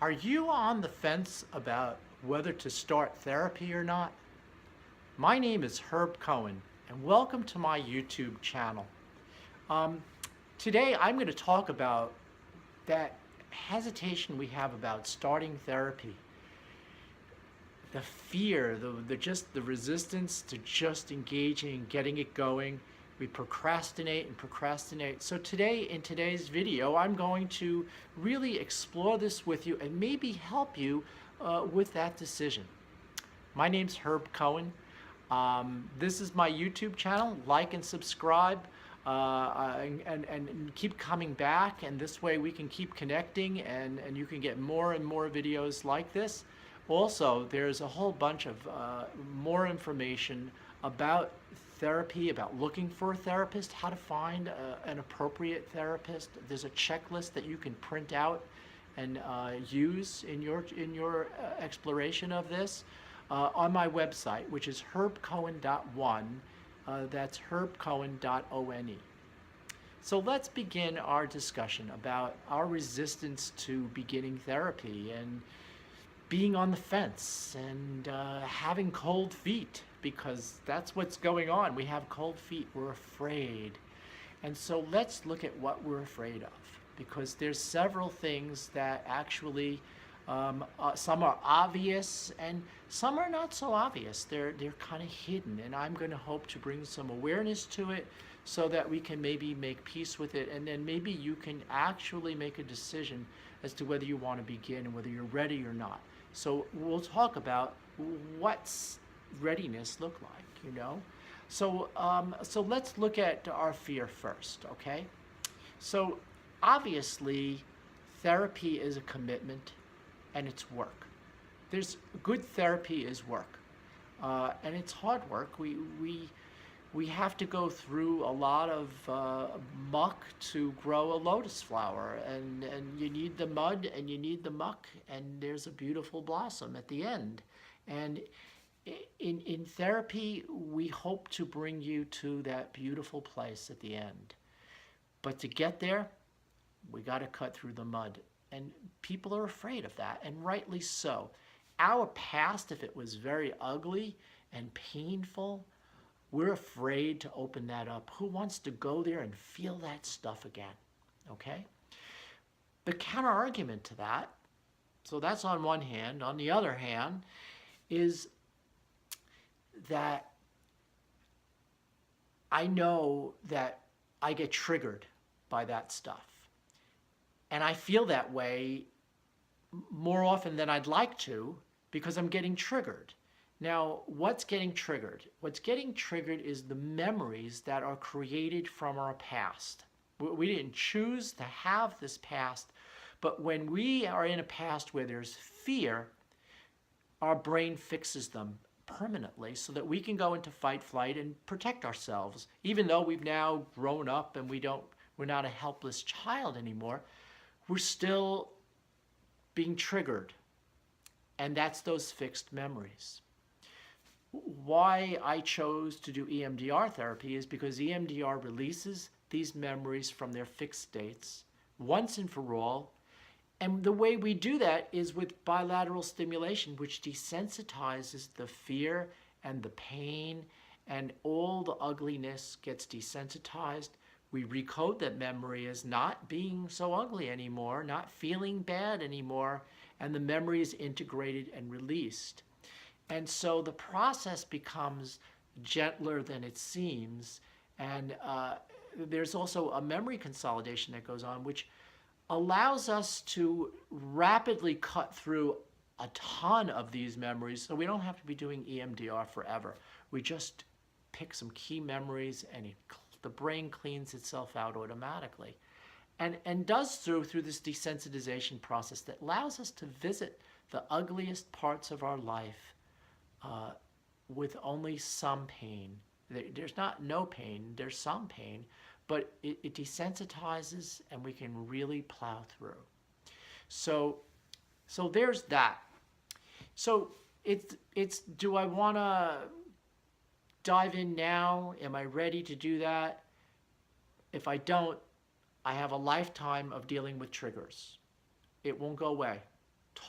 Are you on the fence about whether to start therapy or not? My name is Herb Cohen, and welcome to my YouTube channel. Um, Today, I'm going to talk about that hesitation we have about starting therapy, the fear, the resistance to just engaging, getting it going. We procrastinate and procrastinate. So today, in today's video, I'm going to really explore this with you and maybe help you with that decision. My name's Herb Cohen. This is my YouTube channel. Like and subscribe, and keep coming back. And this way we can keep connecting, and you can get more and more videos like this. Also, there's a whole bunch of more information about therapy, about looking for a therapist, how to find an appropriate therapist. There's a checklist that you can print out and use in your exploration of this on my website, which is herbcohen.one. That's herbcohen.one. So let's begin our discussion about our resistance to beginning therapy and being on the fence and having cold feet, because that's what's going on. We have cold feet. We're afraid. And so let's look at what we're afraid of, because there's several things that actually some are obvious and some are not so obvious. They're kind of hidden, and I'm going to hope to bring some awareness to it so that we can maybe make peace with it, and then maybe you can actually make a decision as to whether you want to begin and whether you're ready or not. So we'll talk about what's readiness look like. So let's look at our fear first, okay? So obviously, therapy is a commitment and it's work. There's good therapy is work, and it's hard work. We have to go through a lot of muck to grow a lotus flower, and you need the mud and you need the muck, and there's a beautiful blossom at the end. And in therapy, we hope to bring you to that beautiful place at the end. But to get there, we got to cut through the mud. And people are afraid of that, and rightly so. Our past, if it was very ugly and painful, we're afraid to open that up. Who wants to go there and feel that stuff again? Okay? The counter argument to that, so that's on one hand. On the other hand, is that I know that I get triggered by that stuff. And I feel that way more often than I'd like to because I'm getting triggered. Now, what's getting triggered? What's getting triggered is the memories that are created from our past. We didn't choose to have this past, but when we are in a past where there's fear, our brain fixes them permanently so that we can go into fight, flight, and protect ourselves. Even though we've now grown up and we're not a helpless child anymore, we're still being triggered. And that's those fixed memories. Why I chose to do EMDR therapy is because EMDR releases these memories from their fixed states once and for all. And the way we do that is with bilateral stimulation, which desensitizes the fear and the pain, and all the ugliness gets desensitized. We recode that memory as not being so ugly anymore, not feeling bad anymore, and the memory is integrated and released. And so the process becomes gentler than it seems, and there's also a memory consolidation that goes on, which allows us to rapidly cut through a ton of these memories, so we don't have to be doing EMDR forever. We just pick some key memories, and the brain cleans itself out automatically, and does through this desensitization process that allows us to visit the ugliest parts of our life with only some pain. There's not no pain, there's some pain, but it desensitizes and we can really plow through. So there's that. So it's do I want to dive in now? Am I ready to do that? If I don't, I have a lifetime of dealing with triggers. It won't go away.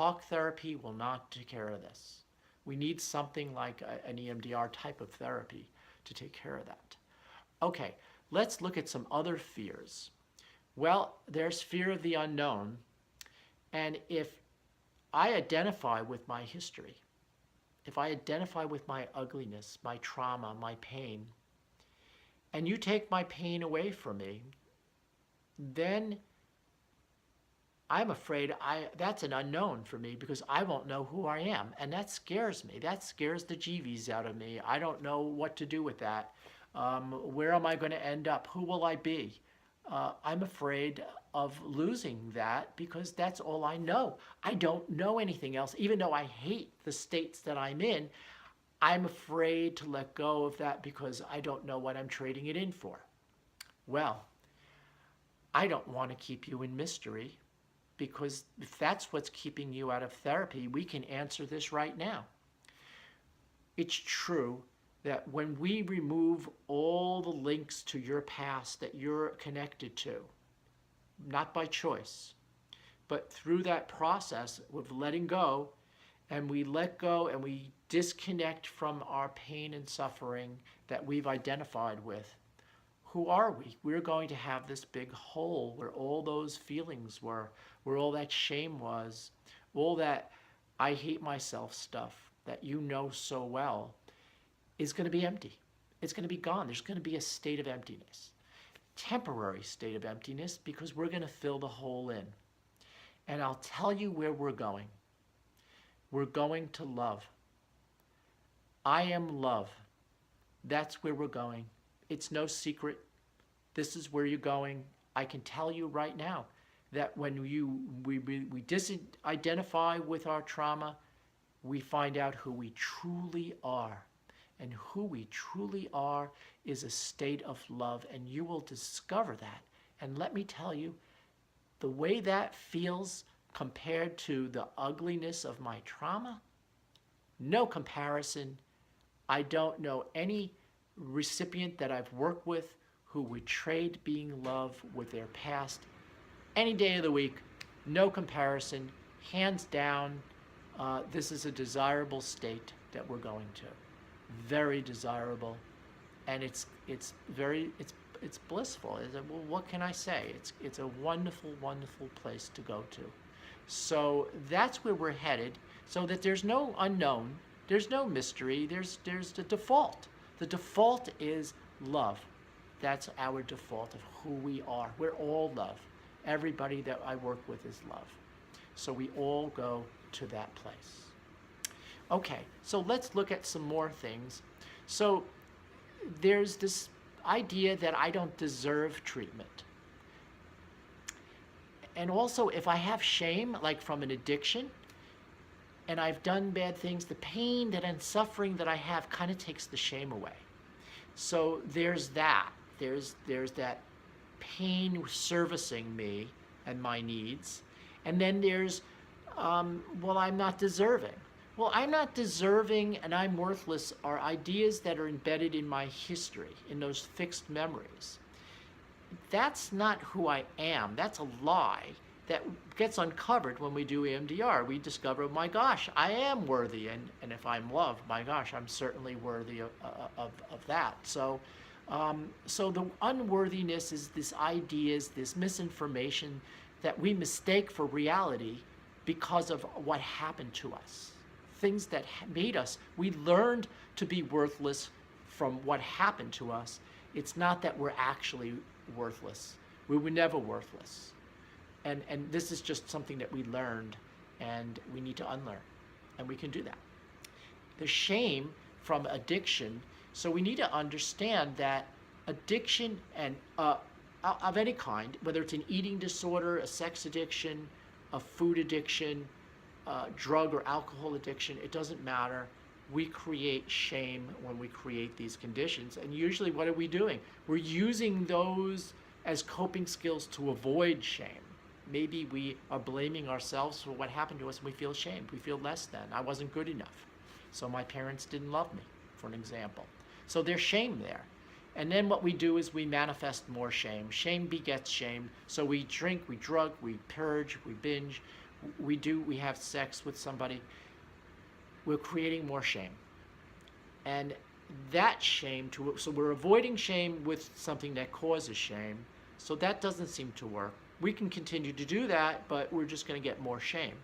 Talk therapy will not take care of this. We need something like an EMDR type of therapy to take care of that. Okay, let's look at some other fears. Well, there's fear of the unknown. And if I identify with my history, if I identify with my ugliness, my trauma, my pain, and you take my pain away from me, then I'm afraid that's an unknown for me because I won't know who I am. And that scares me. That scares the jeevies out of me. I don't know what to do with that. Where am I going to end up? Who will I be? I'm afraid of losing that because that's all I know. I don't know anything else. Even though I hate the states that I'm in, I'm afraid to let go of that because I don't know what I'm trading it in for. Well, I don't want to keep you in mystery because if that's what's keeping you out of therapy, we can answer this right now. It's true that when we remove all the links to your past that you're connected to, not by choice, but through that process of letting go, and we let go and we disconnect from our pain and suffering that we've identified with, who are we? We're going to have this big hole where all those feelings were, where all that shame was, all that I hate myself stuff that you know so well is going to be empty. It's going to be gone. There's going to be a state of emptiness, temporary state of emptiness, because we're going to fill the hole in. And I'll tell you where we're going. We're going to love. I am love. That's where we're going. It's no secret. This is where you're going. I can tell you right now that when we disidentify with our trauma, we find out who we truly are. And who we truly are is a state of love, and you will discover that. And let me tell you, the way that feels compared to the ugliness of my trauma, no comparison. I don't know any recipient that I've worked with who would trade being loved with their past any day of the week. No comparison. Hands down, this is a desirable state that we're going to. Very desirable, and it's blissful. Well, what can I say? It's a wonderful, wonderful place to go to. So that's where we're headed. So that there's no unknown, there's no mystery. There's the default. The default is love. That's our default of who we are. We're all love. Everybody that I work with is love. So we all go to that place. Okay, so let's look at some more things. So there's this idea that I don't deserve treatment. And also, if I have shame, like from an addiction, and I've done bad things, the pain and suffering that I have kind of takes the shame away. So there's that. There's that pain servicing me and my needs. And then there's, well, I'm not deserving. Well, I'm not deserving and I'm worthless are ideas that are embedded in my history, in those fixed memories. That's not who I am. That's a lie that gets uncovered when we do EMDR. We discover, my gosh, I am worthy. And if I'm loved, my gosh, I'm certainly worthy of that. So the unworthiness is this ideas, this misinformation that we mistake for reality because of what happened to us. Things that made us, we learned to be worthless from what happened to us. It's not that we're actually worthless. We were never worthless. And this is just something that we learned and we need to unlearn. And we can do that. The shame from addiction, so we need to understand that addiction and of any kind, whether it's an eating disorder, a sex addiction, a food addiction, drug or alcohol addiction, it doesn't matter. We create shame when we create these conditions. And usually what are we doing? We're using those as coping skills to avoid shame. Maybe we are blaming ourselves for what happened to us and we feel shamed. We feel less than. I wasn't good enough. So my parents didn't love me, for an example. So there's shame there. And then what we do is we manifest more shame. Shame begets shame. So we drink, we drug, we purge, we binge. we have sex with somebody, we're creating more shame. And that shame, so we're avoiding shame with something that causes shame. So that doesn't seem to work. We can continue to do that, but we're just going to get more shame.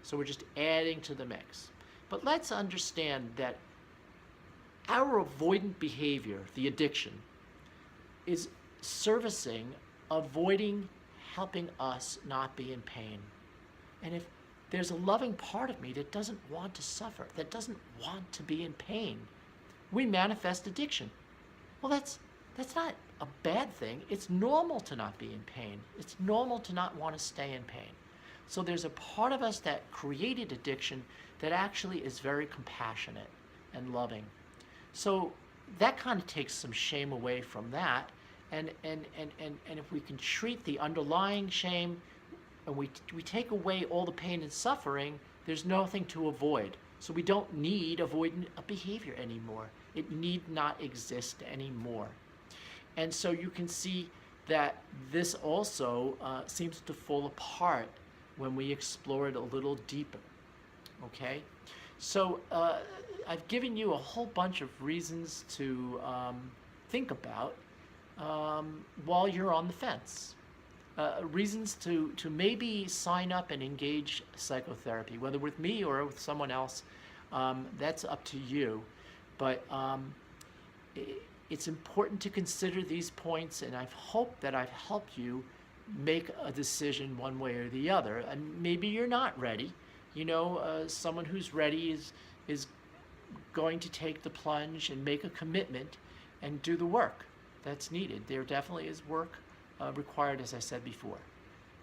So we're just adding to the mix. But let's understand that our avoidant behavior, the addiction, is avoiding helping us not be in pain. And if there's a loving part of me that doesn't want to suffer, that doesn't want to be in pain, we manifest addiction. Well, that's not a bad thing. It's normal to not be in pain. It's normal to not want to stay in pain. So there's a part of us that created addiction that actually is very compassionate and loving. So that kind of takes some shame away from that. And if we can treat the underlying shame and we take away all the pain and suffering, there's nothing to avoid. So we don't need avoidant behavior anymore. It need not exist anymore. And so you can see that this also seems to fall apart when we explore it a little deeper. Okay? So I've given you a whole bunch of reasons to think about while you're on the fence. Reasons to maybe sign up and engage psychotherapy, whether with me or with someone else. That's up to you. But it's important to consider these points, and I hope that I've helped you make a decision one way or the other. And maybe you're not ready. You know, someone who's ready is going to take the plunge and make a commitment and do the work that's needed. There definitely is work required, as I said before.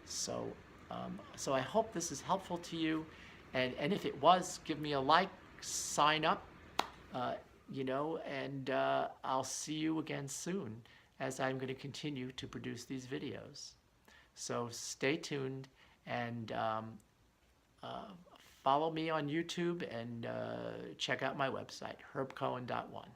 So, so I hope this is helpful to you. And if it was, give me a like, sign up, you know, and I'll see you again soon as I'm going to continue to produce these videos. So stay tuned and follow me on YouTube and check out my website, herbcohen.one.